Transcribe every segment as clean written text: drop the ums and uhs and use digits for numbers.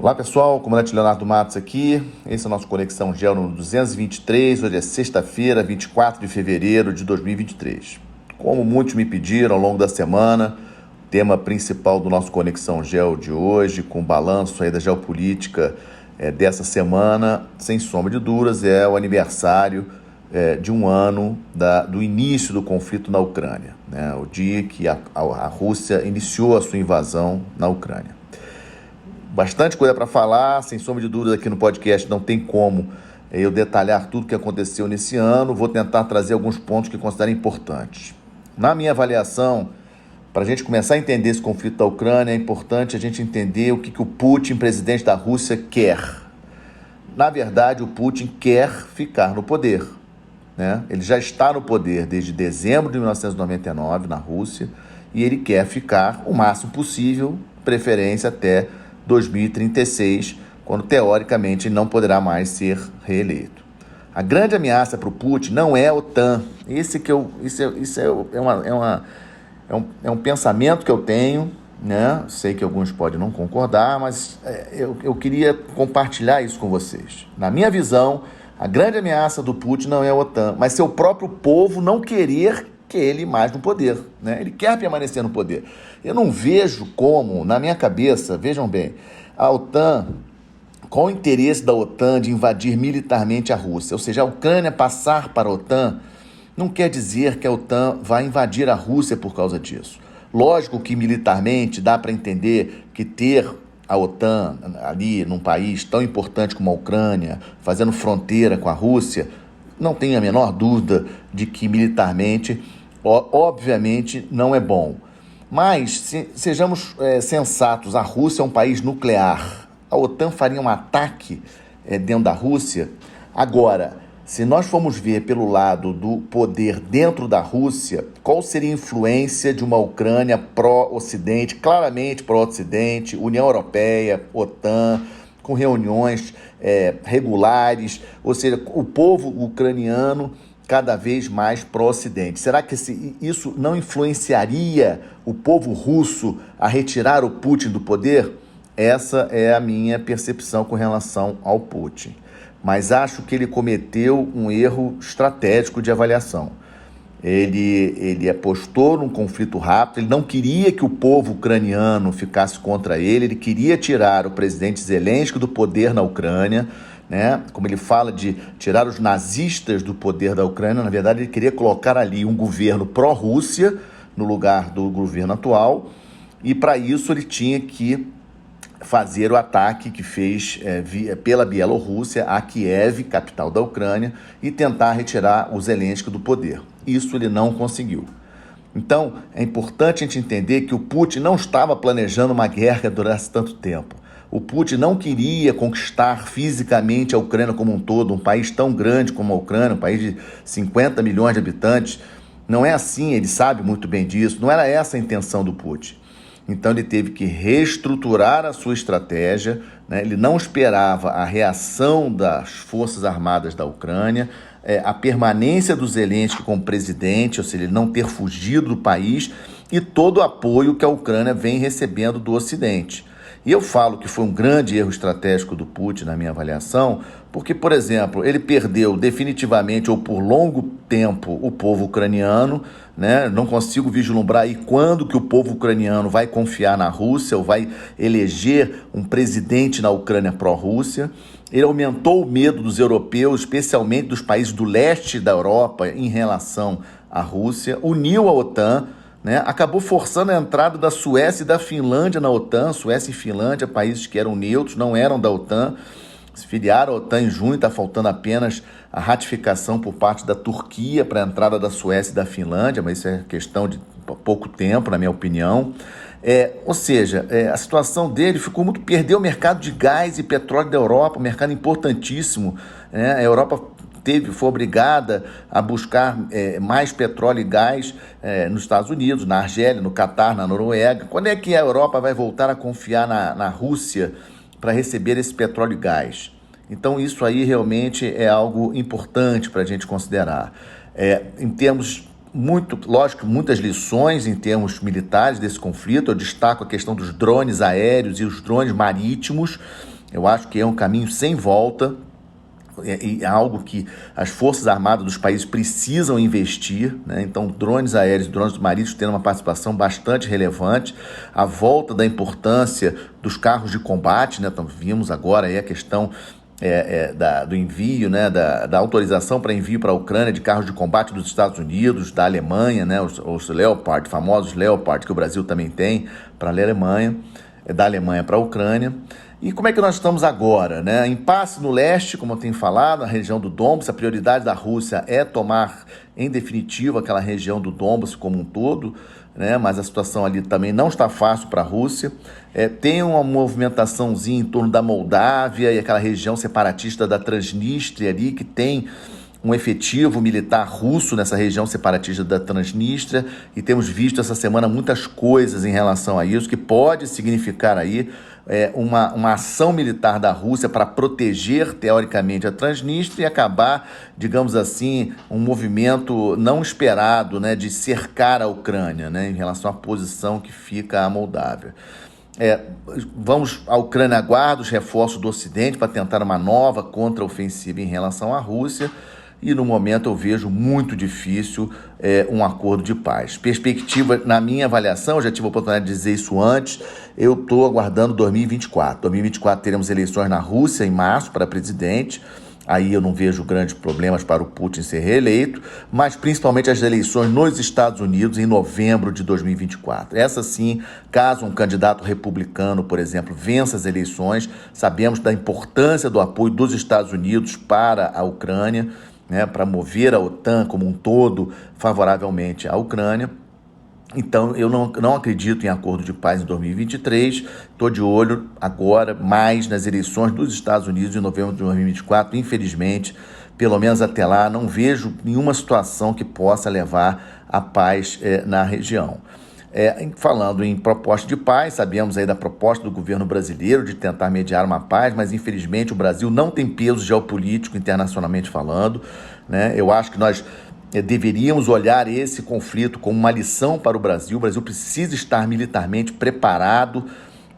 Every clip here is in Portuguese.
Olá pessoal, comandante Leonardo Matos aqui, esse é o nosso Conexão Geo número 223, hoje é sexta-feira, 24 de fevereiro de 2023. Como muitos me pediram ao longo da semana, o tema principal do nosso Conexão Geo de hoje, com o balanço aí da geopolítica dessa semana, sem sombra de dúvidas, é o aniversário de um ano do início do conflito na Ucrânia, né? O dia que a Rússia iniciou a sua invasão na Ucrânia. Bastante coisa para falar, sem sombra de dúvida aqui no podcast não tem como eu detalhar tudo o que aconteceu nesse ano, vou tentar trazer alguns pontos que considero importantes. Na minha avaliação, para a gente começar a entender esse conflito da Ucrânia, é importante a gente entender o que o Putin, presidente da Rússia, quer. Na verdade, o Putin quer ficar no poder, né? Ele já está no poder desde dezembro de 1999 na Rússia e ele quer ficar o máximo possível, preferência até 2036, quando teoricamente ele não poderá mais ser reeleito. A grande ameaça para o Putin não é a OTAN. Isso é um pensamento que eu tenho, né? Sei que alguns podem não concordar, mas eu queria compartilhar isso com vocês. Na minha visão, a grande ameaça do Putin não é a OTAN, mas seu próprio povo não querer que ele mais no poder, né? Ele quer permanecer no poder. Eu não vejo como, na minha cabeça, vejam bem, a OTAN, qual o interesse da OTAN de invadir militarmente a Rússia? Ou seja, a Ucrânia passar para a OTAN não quer dizer que a OTAN vai invadir a Rússia por causa disso. Lógico que militarmente dá para entender que ter a OTAN ali num país tão importante como a Ucrânia, fazendo fronteira com a Rússia, não tenho a menor dúvida de que militarmente, obviamente, não é bom. Mas, sejamos sensatos, a Rússia é um país nuclear. A OTAN faria um ataque dentro da Rússia. Agora, se nós formos ver pelo lado do poder dentro da Rússia, qual seria a influência de uma Ucrânia pró-Ocidente, claramente pró-Ocidente, União Europeia, OTAN, com reuniões regulares, ou seja, o povo ucraniano cada vez mais pró-Ocidente. Será que isso não influenciaria o povo russo a retirar o Putin do poder? Essa é a minha percepção com relação ao Putin. Mas acho que ele cometeu um erro estratégico de avaliação. Ele apostou num conflito rápido, ele não queria que o povo ucraniano ficasse contra ele queria tirar o presidente Zelensky do poder na Ucrânia, né? Como ele fala de tirar os nazistas do poder da Ucrânia, na verdade ele queria colocar ali um governo pró-Rússia no lugar do governo atual, e para isso ele tinha que fazer o ataque que fez pela Bielorrússia a Kiev, capital da Ucrânia, e tentar retirar o Zelensky do poder. Isso ele não conseguiu. Então, é importante a gente entender que o Putin não estava planejando uma guerra que durasse tanto tempo. O Putin não queria conquistar fisicamente a Ucrânia como um todo, um país tão grande como a Ucrânia, um país de 50 milhões de habitantes. Não é assim, ele sabe muito bem disso, não era essa a intenção do Putin. Então ele teve que reestruturar a sua estratégia, né? Ele não esperava a reação das Forças Armadas da Ucrânia, a permanência do Zelensky como presidente, ou seja, ele não ter fugido do país, e todo o apoio que a Ucrânia vem recebendo do Ocidente. E eu falo que foi um grande erro estratégico do Putin, na minha avaliação, porque, por exemplo, ele perdeu definitivamente ou por longo tempo o povo ucraniano, né? Não consigo vislumbrar aí quando que o povo ucraniano vai confiar na Rússia ou vai eleger um presidente na Ucrânia pró-Rússia. Ele aumentou o medo dos europeus, especialmente dos países do leste da Europa, em relação à Rússia, uniu a OTAN, né? Acabou forçando a entrada da Suécia e da Finlândia na OTAN. Suécia e Finlândia, países que eram neutros, não eram da OTAN, se filiaram à OTAN em junho, está faltando apenas a ratificação por parte da Turquia para a entrada da Suécia e da Finlândia, mas isso é questão de pouco tempo, na minha opinião. Ou seja, a situação dele perdeu o mercado de gás e petróleo da Europa, um mercado importantíssimo, né? A Europa foi obrigada a buscar mais petróleo e gás nos Estados Unidos, na Argélia, no Catar, na Noruega. Quando é que a Europa vai voltar a confiar na Rússia para receber esse petróleo e gás? Então isso aí realmente é algo importante para a gente considerar. Em termos lógico, muitas lições em termos militares desse conflito. Eu destaco a questão dos drones aéreos e os drones marítimos, Eu acho que é um caminho sem volta, é algo que as Forças Armadas dos países precisam investir, né? Então, drones aéreos e drones marítimos tendo uma participação bastante relevante, a volta da importância dos carros de combate, né? Então, vimos agora aí a questão do envio, né? da autorização para envio para a Ucrânia de carros de combate dos Estados Unidos, da Alemanha, né? os Leopard, famosos Leopard, que o Brasil também tem para a Alemanha, da Alemanha para a Ucrânia. E como é que nós estamos agora, né? Impasse no leste, como eu tenho falado, na região do Donbas. A prioridade da Rússia é tomar, em definitivo, aquela região do Donbas como um todo, né? Mas a situação ali também não está fácil para a Rússia. Tem uma movimentaçãozinha em torno da Moldávia e aquela região separatista da Transnistria ali, que tem um efetivo militar russo nessa região separatista da Transnistria, e temos visto essa semana muitas coisas em relação a isso, que pode significar aí uma ação militar da Rússia para proteger, teoricamente, a Transnistria e acabar, digamos assim, um movimento não esperado, né, de cercar a Ucrânia, né, em relação à posição que fica a Moldávia. A Ucrânia aguarda os reforços do Ocidente para tentar uma nova contraofensiva em relação à Rússia, e no momento eu vejo muito difícil um acordo de paz. Perspectiva, na minha avaliação, eu já tive a oportunidade de dizer isso antes, eu estou aguardando 2024. 2024 teremos eleições na Rússia em março para presidente, aí eu não vejo grandes problemas para o Putin ser reeleito, mas principalmente as eleições nos Estados Unidos em novembro de 2024. Essa sim, caso um candidato republicano, por exemplo, vença as eleições, sabemos da importância do apoio dos Estados Unidos para a Ucrânia, né, para mover a OTAN como um todo favoravelmente à Ucrânia. Então, eu não acredito em acordo de paz em 2023, estou de olho agora mais nas eleições dos Estados Unidos em novembro de 2024, infelizmente, pelo menos até lá, não vejo nenhuma situação que possa levar à paz na região. Falando em proposta de paz, sabemos aí da proposta do governo brasileiro de tentar mediar uma paz, mas infelizmente o Brasil não tem peso geopolítico internacionalmente falando, né? Eu acho que nós deveríamos olhar esse conflito como uma lição para o Brasil. O Brasil precisa estar militarmente preparado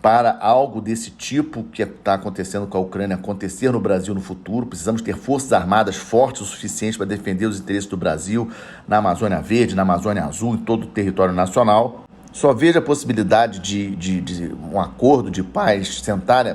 para algo desse tipo que está acontecendo com a Ucrânia acontecer no Brasil no futuro. Precisamos ter forças armadas fortes o suficiente para defender os interesses do Brasil na Amazônia Verde, na Amazônia Azul, em todo o território nacional. Só vejo a possibilidade de um acordo de paz,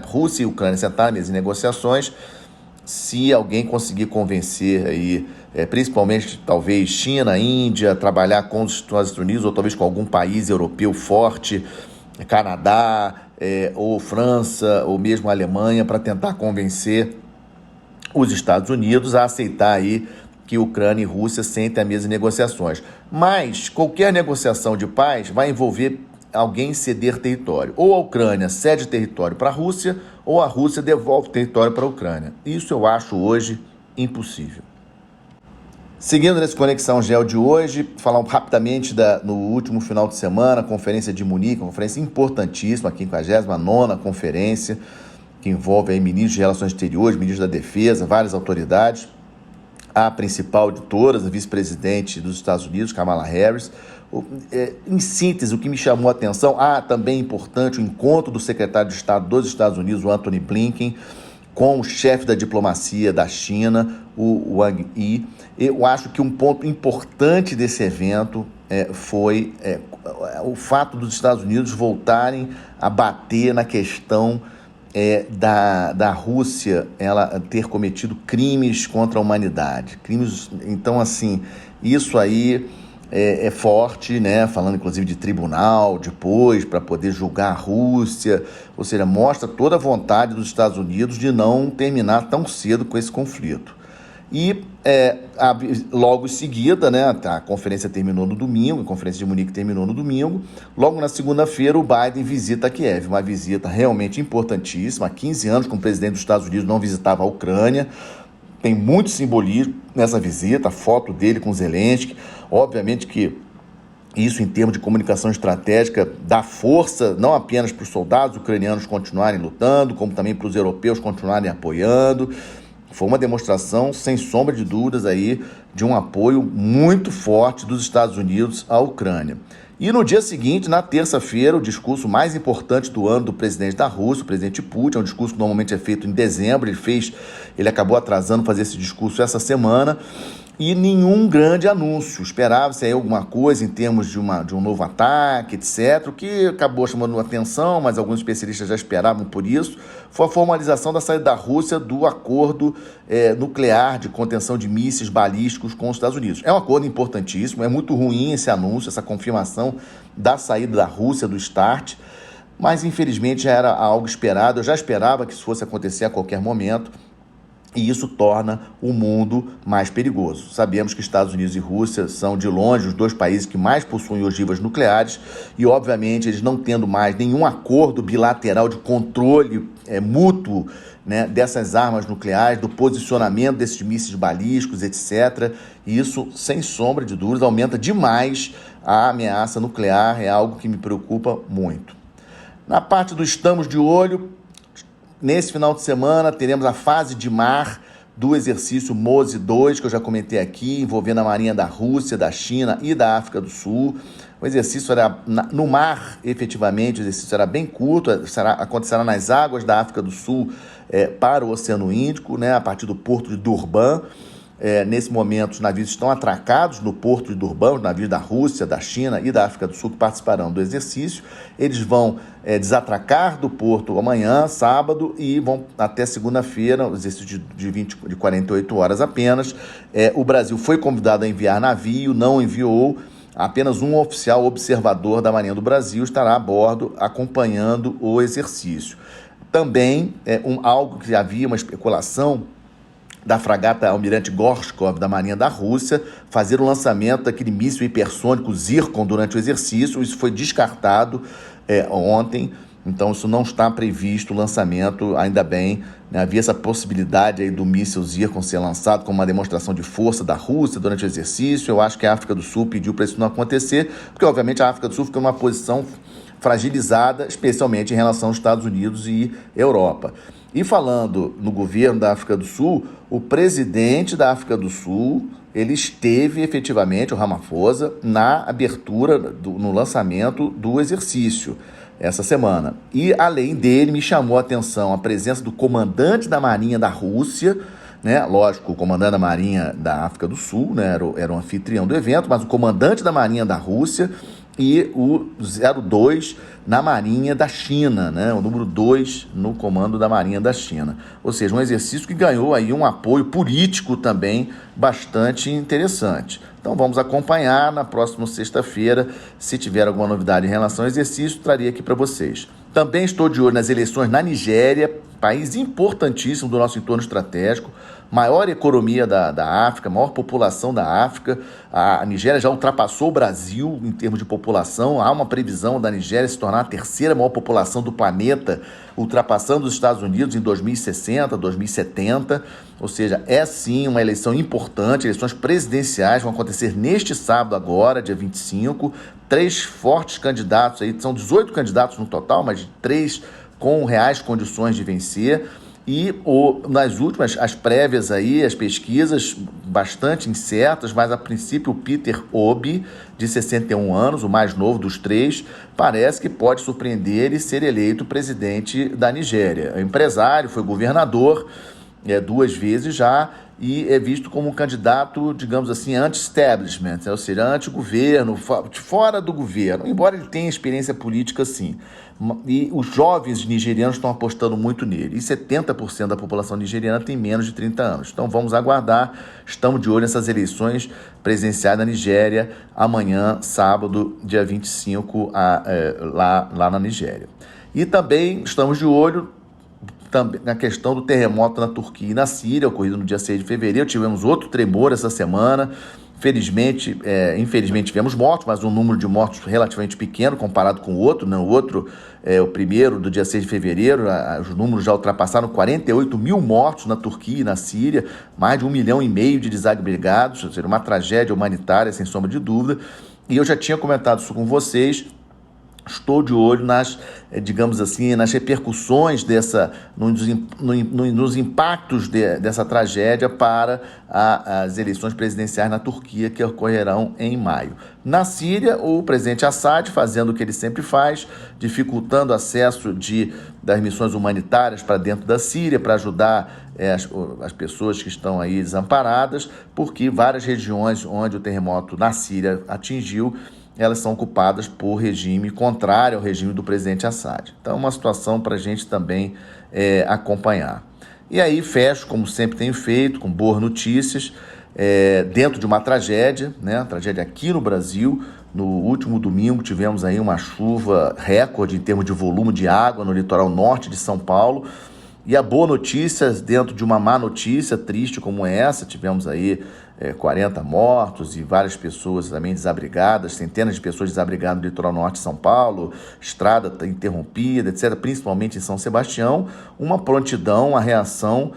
Rússia e Ucrânia sentarem nessas negociações, se alguém conseguir convencer aí, principalmente talvez China, Índia, trabalhar com os Estados Unidos ou talvez com algum país europeu forte, Canadá, ou França, ou mesmo Alemanha, para tentar convencer os Estados Unidos a aceitar aí que Ucrânia e Rússia sentem a mesa de negociações. Mas qualquer negociação de paz vai envolver alguém ceder território. Ou a Ucrânia cede território para a Rússia, ou a Rússia devolve território para a Ucrânia. Isso eu acho hoje impossível. Seguindo nessa Conexão Geo de hoje, falar rapidamente no último final de semana, a Conferência de Munique, uma conferência importantíssima, a 59ª conferência, que envolve aí ministros de Relações Exteriores, ministros da Defesa, várias autoridades. A principal de todas, a vice-presidente dos Estados Unidos, Kamala Harris. Em síntese, o que me chamou a atenção, também importante, o encontro do secretário de Estado dos Estados Unidos, o Antony Blinken, com o chefe da diplomacia da China, o Wang Yi. Eu acho que um ponto importante desse evento foi o fato dos Estados Unidos voltarem a bater na questão da Rússia ela ter cometido crimes contra a humanidade. Então, assim, isso aí é forte, né? Falando inclusive de tribunal depois para poder julgar a Rússia, ou seja, mostra toda a vontade dos Estados Unidos de não terminar tão cedo com esse conflito. E logo em seguida, né, a conferência terminou no domingo, a Conferência de Munique terminou no domingo, logo na segunda-feira o Biden visita Kiev, uma visita realmente importantíssima. Há 15 anos que o presidente dos Estados Unidos não visitava a Ucrânia, tem muito simbolismo nessa visita, a foto dele com Zelensky. Obviamente que isso, em termos de comunicação estratégica, dá força não apenas para os soldados ucranianos continuarem lutando, como também para os europeus continuarem apoiando. Foi uma demonstração, sem sombra de dúvidas, aí, de um apoio muito forte dos Estados Unidos à Ucrânia. E no dia seguinte, na terça-feira, o discurso mais importante do ano do presidente da Rússia, o presidente Putin, é um discurso que normalmente é feito em dezembro, ele acabou atrasando fazer esse discurso essa semana, e nenhum grande anúncio. Esperava-se aí alguma coisa em termos de um novo ataque, etc., o que acabou chamando atenção, mas alguns especialistas já esperavam por isso, foi a formalização da saída da Rússia do acordo nuclear de contenção de mísseis balísticos com os Estados Unidos. É um acordo importantíssimo, é muito ruim esse anúncio, essa confirmação da saída da Rússia do START, mas infelizmente já era algo esperado, eu já esperava que isso fosse acontecer a qualquer momento, e isso torna o mundo mais perigoso. Sabemos que Estados Unidos e Rússia são, de longe, os dois países que mais possuem ogivas nucleares e, obviamente, eles não tendo mais nenhum acordo bilateral de controle mútuo, né, dessas armas nucleares, do posicionamento desses mísseis balísticos, etc. E isso, sem sombra de dúvidas, aumenta demais a ameaça nuclear, é algo que me preocupa muito. Na parte do estamos de olho, nesse final de semana teremos a fase de mar do exercício MOSE 2, que eu já comentei aqui, envolvendo a Marinha da Rússia, da China e da África do Sul. O exercício era no mar, efetivamente, o exercício era bem curto, acontecerá nas águas da África do Sul para o Oceano Índico, né, a partir do porto de Durban. Nesse momento, os navios estão atracados no porto de Durban, os navios da Rússia, da China e da África do Sul que participarão do exercício. Eles vão desatracar do porto amanhã, sábado, e vão até segunda-feira, um exercício de 48 horas apenas. O Brasil foi convidado a enviar navio, não enviou. Apenas um oficial observador da Marinha do Brasil estará a bordo acompanhando o exercício. Também, algo que havia uma especulação da fragata Almirante Gorshkov, da Marinha da Rússia, fazer o lançamento daquele míssil hipersônico Zircon durante o exercício. Isso foi descartado ontem, então isso não está previsto o lançamento, ainda bem, né? Havia essa possibilidade aí do míssil Zircon ser lançado como uma demonstração de força da Rússia durante o exercício. Eu acho que a África do Sul pediu para isso não acontecer, porque obviamente a África do Sul fica numa posição fragilizada, especialmente em relação aos Estados Unidos e Europa. E falando no governo da África do Sul, o presidente da África do Sul, ele esteve efetivamente, o Ramaphosa, na abertura, no lançamento do exercício essa semana. E, além dele, me chamou a atenção a presença do comandante da Marinha da Rússia, né? Lógico, o comandante da Marinha da África do Sul, né? Era o anfitrião do evento, mas o comandante da Marinha da Rússia e o 02 na Marinha da China, né? O número 2 no comando da Marinha da China. Ou seja, um exercício que ganhou aí um apoio político também bastante interessante. Então vamos acompanhar na próxima sexta-feira. Se tiver alguma novidade em relação ao exercício, traria aqui para vocês. Também estou de olho nas eleições na Nigéria, país importantíssimo do nosso entorno estratégico, maior economia da África, maior população da África. A Nigéria já ultrapassou o Brasil em termos de população. Há uma previsão da Nigéria se tornar a terceira maior população do planeta, ultrapassando os Estados Unidos em 2060, 2070. Ou seja, é sim uma eleição importante. Eleições presidenciais vão acontecer neste sábado agora, dia 25. 3 fortes candidatos, aí são 18 candidatos no total, mas 3 com reais condições de vencer. E nas últimas, as prévias aí, as pesquisas bastante incertas, mas a princípio o Peter Obi, de 61 anos, o mais novo dos 3, parece que pode surpreender e ser eleito presidente da Nigéria. É empresário, foi governador 2 vezes já, e é visto como um candidato, digamos assim, anti-establishment, ou seja, anti-governo, fora do governo, embora ele tenha experiência política, sim. E os jovens nigerianos estão apostando muito nele, e 70% da população nigeriana tem menos de 30 anos. Então vamos aguardar, estamos de olho nessas eleições presidenciais na Nigéria, amanhã, sábado, dia 25, lá na Nigéria. E também estamos de olho na questão do terremoto na Turquia e na Síria, ocorrido no dia 6 de fevereiro. Tivemos outro tremor essa semana. Infelizmente tivemos mortos, mas um número de mortos relativamente pequeno comparado com o outro, né? O primeiro do dia 6 de fevereiro, os números já ultrapassaram 48 mil mortos na Turquia e na Síria, mais de 1,5 milhão de desabrigados, ou seja, uma tragédia humanitária, sem sombra de dúvida. E eu já tinha comentado isso com vocês, estou de olho nas, digamos assim, nas repercussões nos impactos dessa tragédia para as eleições presidenciais na Turquia, que ocorrerão em maio. Na Síria, o presidente Assad fazendo o que ele sempre faz, dificultando o acesso das missões humanitárias para dentro da Síria, para ajudar as pessoas que estão aí desamparadas, porque várias regiões onde o terremoto na Síria atingiu, elas são ocupadas por regime contrário ao regime do presidente Assad. Então é uma situação para a gente também acompanhar. E aí fecho, como sempre tenho feito, com boas notícias, dentro de uma tragédia, né? Tragédia aqui no Brasil. No último domingo tivemos aí uma chuva recorde em termos de volume de água no litoral norte de São Paulo. E a boa notícia, dentro de uma má notícia triste como essa, tivemos aí 40 mortos e várias pessoas também desabrigadas, centenas de pessoas desabrigadas no litoral norte de São Paulo, estrada interrompida, etc., principalmente em São Sebastião, uma prontidão, uma reação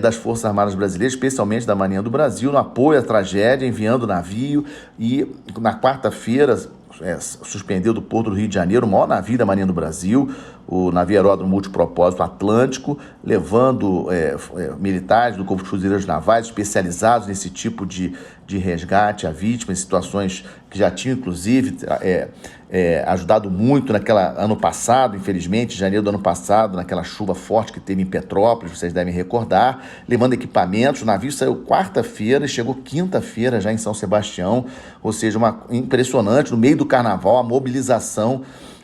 das Forças Armadas Brasileiras, especialmente da Marinha do Brasil, no apoio à tragédia, enviando navio, e na quarta-feira suspendeu do Porto do Rio de Janeiro o maior navio da Marinha do Brasil, o navio aeródromo multipropósito Atlântico, levando militares do Corpo de Fuzileiros Navais especializados nesse tipo de resgate a vítimas, situações que já tinham, inclusive, ajudado muito ano passado, infelizmente, em janeiro do ano passado, naquela chuva forte que teve em Petrópolis, vocês devem recordar, levando equipamentos. O navio saiu quarta-feira e chegou quinta-feira já em São Sebastião, ou seja, impressionante, no meio do carnaval, a mobilização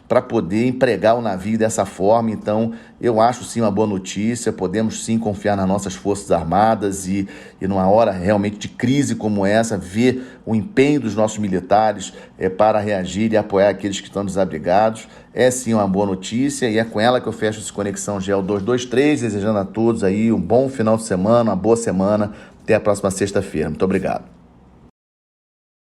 para poder empregar o navio dessa forma. Então, eu acho sim uma boa notícia, podemos sim confiar nas nossas Forças Armadas e numa hora realmente de crise como essa, ver o empenho dos nossos militares para reagir e apoiar aqueles que estão desabrigados. É sim uma boa notícia e é com ela que eu fecho esse Conexão GEO 223, desejando a todos aí um bom final de semana, uma boa semana. Até a próxima sexta-feira. Muito obrigado.